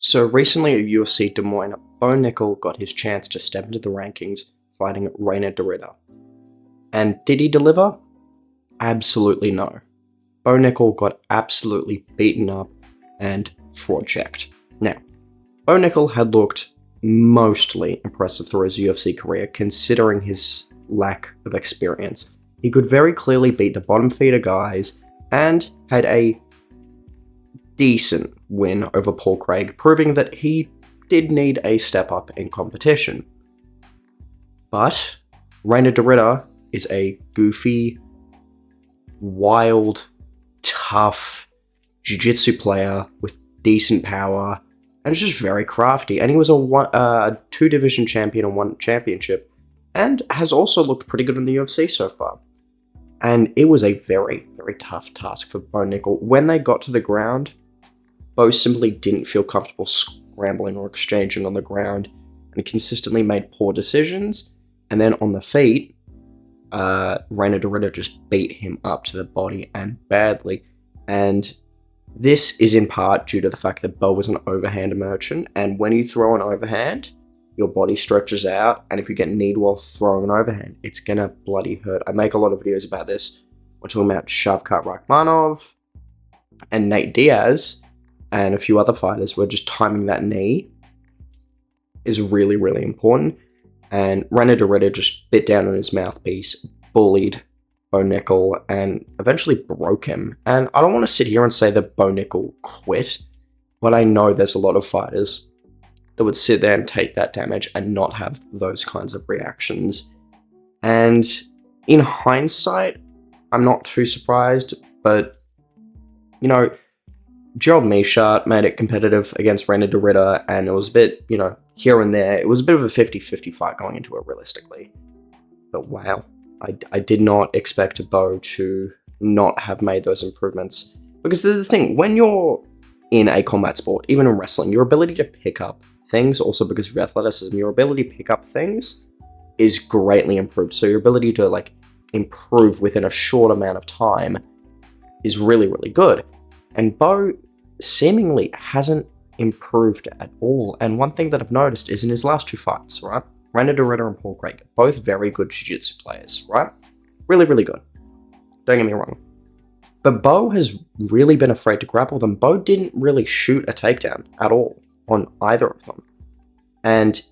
So recently at UFC Des Moines, Bo Nickal got his chance to step into the rankings fighting Reiner De Ridder. And did he deliver? Absolutely no. Bo Nickal got absolutely beaten up and fraud checked. Now, Bo Nickal had looked mostly impressive through his UFC career considering his lack of experience. He could very clearly beat the bottom feeder guys and had a decent win over Paul Craig, proving that he did need a step up in competition. But Reiner De Ridder is a goofy, wild, tough jiu-jitsu player with decent power, and is just very crafty. And he was a two-division champion and one championship, and has also looked pretty good in the UFC so far. And it was a very, very tough task for Bo Nickal. When they got to the ground, Bo simply didn't feel comfortable scrambling or exchanging on the ground, and consistently made poor decisions. And then on the feet, Reiner De Ridder just beat him up to the body and badly. And this is in part due to the fact that Bo was an overhand merchant, and when you throw an overhand, your body stretches out, and if you get kneed while throwing an overhand, it's gonna bloody hurt. I make a lot of videos about this. We're talking about Shavkat Rakhmonov and Nate Diaz and a few other fighters where just timing that knee is really, really important. And Reiner De Ridder just bit down on his mouthpiece, bullied Bo Nickal, and eventually broke him. And I don't want to sit here and say that Bo Nickal quit, but I know there's a lot of fighters that would sit there and take that damage and not have those kinds of reactions. And in hindsight, I'm not too surprised, but, you know, Gerald Meerschaert made it competitive against Reiner De Ridder, and it was a bit, here and there. It was a bit of a 50-50 fight going into it, realistically. But wow, I did not expect Bo to not have made those improvements. Because there's the thing, when you're in a combat sport, even in wrestling, your ability to pick up things, also because of your athleticism, your ability to pick up things is greatly improved. So your ability to, improve within a short amount of time is really, really good. And Bo seemingly hasn't improved at all. And one thing that I've noticed is in his last two fights, right? Reiner De Ridder and Paul Craig, both very good jiu-jitsu players, right? Really, really good. Don't get me wrong. But Bo has really been afraid to grapple them. Bo didn't really shoot a takedown at all on either of them. And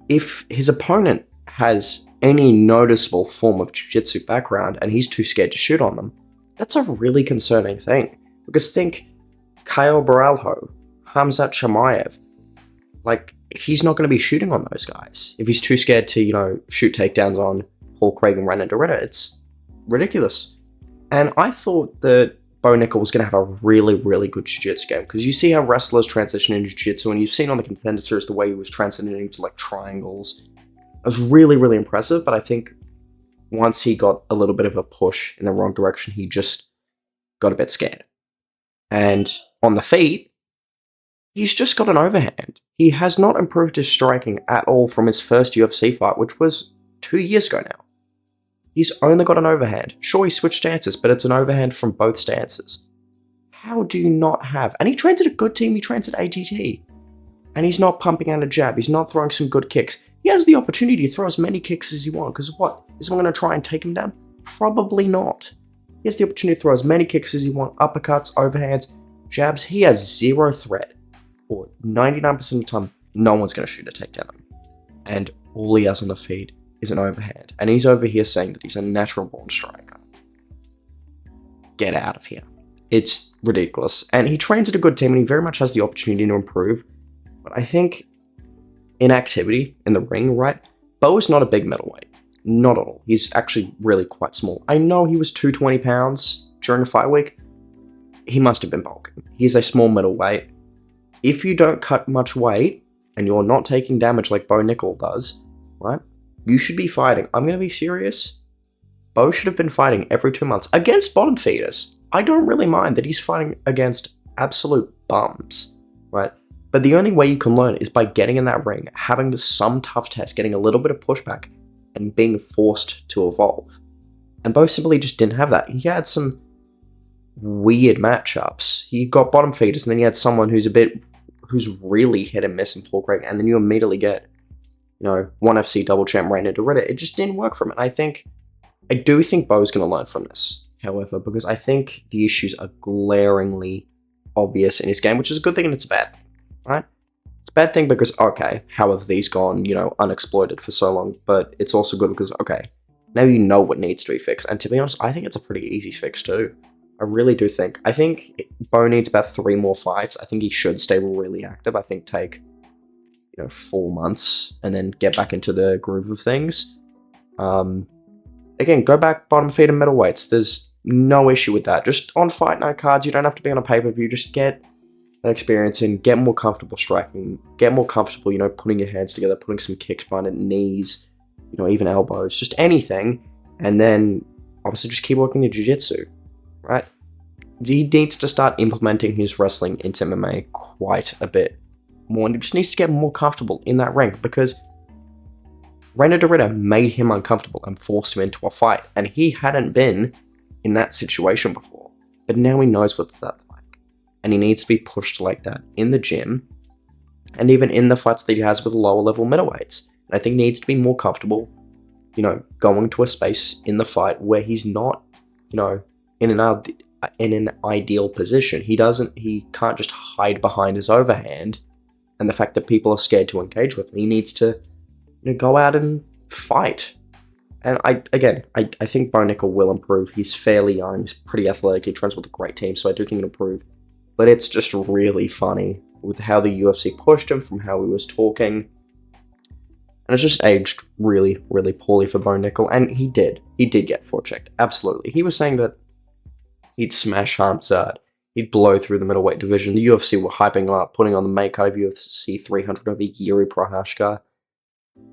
if his opponent has any noticeable form of jiu-jitsu background and he's too scared to shoot on them, that's a really concerning thing. Because think Kyle Baralho, Hamzat Chimaev, he's not going to be shooting on those guys. If he's too scared to, shoot takedowns on Paul Craig and Reiner De Ridder, it's ridiculous. And I thought that Bo Nickal was going to have a really, really good jiu-jitsu game, because you see how wrestlers transition into jiu-jitsu, and you've seen on the Contender Series the way he was transitioning to triangles. It was really, really impressive, but I think once he got a little bit of a push in the wrong direction, he just got a bit scared. And on the feet, he's just got an overhand. He has not improved his striking at all from his first UFC fight, which was 2 years ago now. He's only got an overhand. Sure, he switched stances, but it's an overhand from both stances. How do you not have... And he trains at a good team, he trains at ATT. And he's not pumping out a jab, he's not throwing some good kicks. He has the opportunity to throw as many kicks as he wants, because what? Is someone going to try and take him down? Probably not. He has the opportunity to throw as many kicks as he wants, uppercuts, overhands, jabs. He has zero threat. Or 99% of the time, no one's going to shoot a takedown on him. And all he has on the feed is an overhand. And he's over here saying that he's a natural-born striker. Get out of here. It's ridiculous. And he trains at a good team, and he very much has the opportunity to improve. But I think inactivity in the ring, right? Bo is not a big middleweight. Not at all. He's actually really quite small. I know he was 220 pounds during a fight week. He must have been bulking. He's a small middleweight. If you don't cut much weight, and you're not taking damage like Bo Nickal does, right? You should be fighting. I'm going to be serious. Bo should have been fighting every 2 months against bottom feeders. I don't really mind that he's fighting against absolute bums, right? But the only way you can learn is by getting in that ring, having some tough test, getting a little bit of pushback, and being forced to evolve. And Bo simply just didn't have that. He had some weird matchups. He got bottom feeders, and then he had someone who's really hit and miss in Paul Craig, and then you immediately get, ONE FC double champ Reiner De Ridder. It just didn't work for him. And I do think Bo's going to learn from this, however, because I think the issues are glaringly obvious in his game, which is a good thing and it's a bad thing, right? It's a bad thing because, okay, how have these gone, unexploited for so long? But it's also good because, okay, now you know what needs to be fixed. And to be honest, I think it's a pretty easy fix too. I really do think. I think Bo needs about 3 more fights. I think he should stay really active. I think take, 4 months and then get back into the groove of things. Again, go back bottom feed and middleweights. There's no issue with that. Just on fight night cards, you don't have to be on a pay-per-view. Just get that experience and get more comfortable striking. Get more comfortable, putting your hands together, putting some kicks behind it, knees, even elbows, just anything. And then obviously just keep working the jiu-jitsu, right? He needs to start implementing his wrestling into MMA quite a bit more. And he just needs to get more comfortable in that ring because Reiner De Ridder made him uncomfortable and forced him into a fight, and he hadn't been in that situation before. But now he knows what that's like, and he needs to be pushed like that in the gym, and even in the fights that he has with lower level middleweights. And I think he needs to be more comfortable, going to a space in the fight where he's not, in an ideal position. He can't just hide behind his overhand and the fact that people are scared to engage with him. He needs to go out and fight. And I think Bo Nickal will improve. He's fairly young, he's pretty athletic, he trains with a great team, so I do think he'll improve. But it's just really funny with how the UFC pushed him from how he was talking. And it's just aged really, really poorly for Bo Nickal. And he did get forechecked, absolutely. He was saying that he'd smash Hamzat, he'd blow through the middleweight division. The UFC were hyping him up, putting on the main card of UFC 300 over Yuri Prohashka.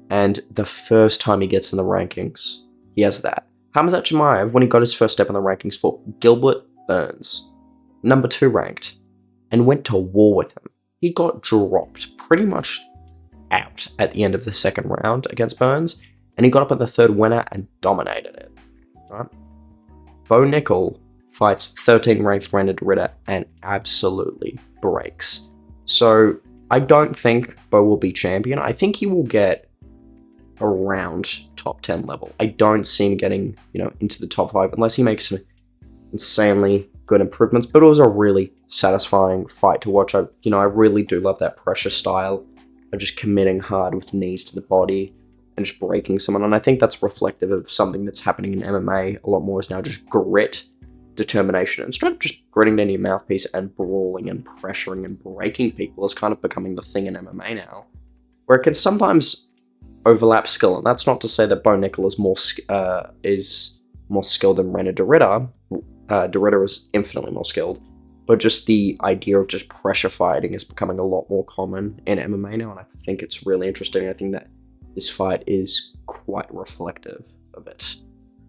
And the first time he gets in the rankings, he has that. Hamzat Chimaev, when he got his first step in the rankings, fought Gilbert Burns, number 2 ranked, and went to war with him. He got dropped pretty much out at the end of the second round against Burns, and he got up at the third winner and dominated it. Right? Bo Nickal fights 13 ranked Reiner De Ridder and absolutely breaks. So I don't think Bo will be champion. I think he will get around top 10 level. I don't see him getting, into the top 5 unless he makes some insanely good improvements. But it was a really satisfying fight to watch. I really do love that pressure style of just committing hard with knees to the body and just breaking someone. And I think that's reflective of something that's happening in MMA a lot more is now just grit, determination. Instead of just gritting down your mouthpiece and brawling and pressuring and breaking people is kind of becoming the thing in MMA now, where it can sometimes overlap skill. And that's not to say that Bo Nickal is more skilled than Reiner De Ridder. De Ridder is infinitely more skilled, but just the idea of just pressure fighting is becoming a lot more common in MMA now, and I think it's really interesting. I think that this fight is quite reflective of it.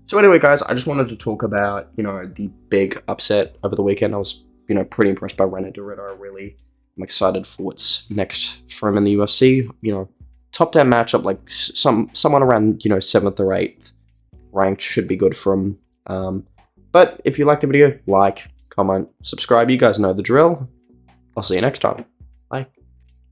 So anyway, guys, I just wanted to talk about, the big upset over the weekend. I was, pretty impressed by Reiner De Ridder. I'm excited for what's next for him in the UFC. Top 10 matchup, like someone around, 7th or 8th ranked should be good for him. But if you like the video, like, comment, subscribe. You guys know the drill. I'll see you next time. Bye.